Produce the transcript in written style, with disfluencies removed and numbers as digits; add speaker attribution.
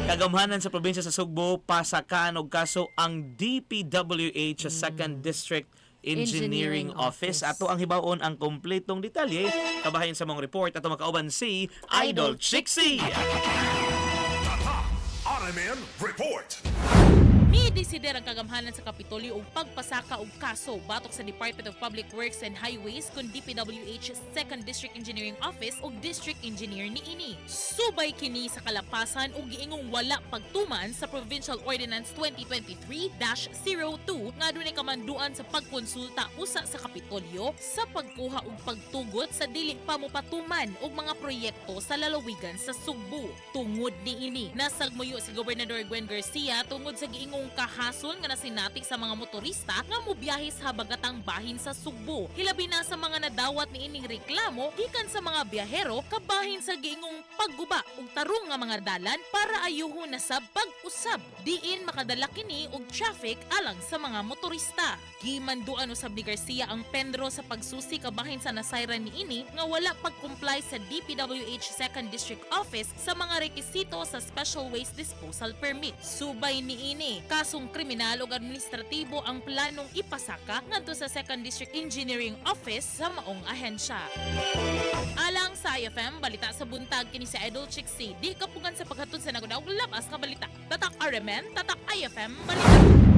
Speaker 1: Kagamhanan sa probinsya sa Sugbo, pasakaan og kaso ang DPWH sa 2nd District Engineering Office. Ato ang hibaon ang kompletong detalye kabahin sa mong report ato makauban si Idol Chixie.
Speaker 2: RMN Report.
Speaker 3: Midesider ang kagamhanan sa Kapitolyo og pagpasaka og kaso batok sa Department of Public Works and Highways kun DPWH 2nd District Engineering Office ug District Engineer niini. Subay kini sa kalapasan ug giingong wala pagtuman sa Provincial Ordinance 2023-02 nga adunay kamanduan sa pagkonsulta usa sa Kapitolyo sa pagkuha og pagtugot sa dili pa mopatuman og mga proyekto sa lalawigan sa Cebu. Tungod niini, nasagmuyo si Gobernador Gwen Garcia tungod sa giingong kahasol nga nasinati sa mga motorista nga mobiyahe sa habagatang bahin sa Cebu. Hilabi na sa mga nadawat ni ining reklamo gikan sa mga biyahero kabahin sa giingong pagguba ug tarong nga mga dalan para ayuhon na sa pag-usab diin makadala kini og traffic alang sa mga motorista. Gimanduan usab ni Garcia ang pendro sa pagsusi kabahin sa nasayran niini nga wala pag-comply sa DPWH 2nd District Office sa mga rekisito sa Special Waste Disposal Permit. Subay niini, kasong kriminal ug administratibo ang planong ipasaka ngadto sa 2nd District Engineering Office sa maong ahensya. Alang sa IFM, balita sa buntag kini si Idol Chixie. Di kapugan sa paghatod sa nagudaog labas nga balita. Tatak RMN, tatak IFM, balita.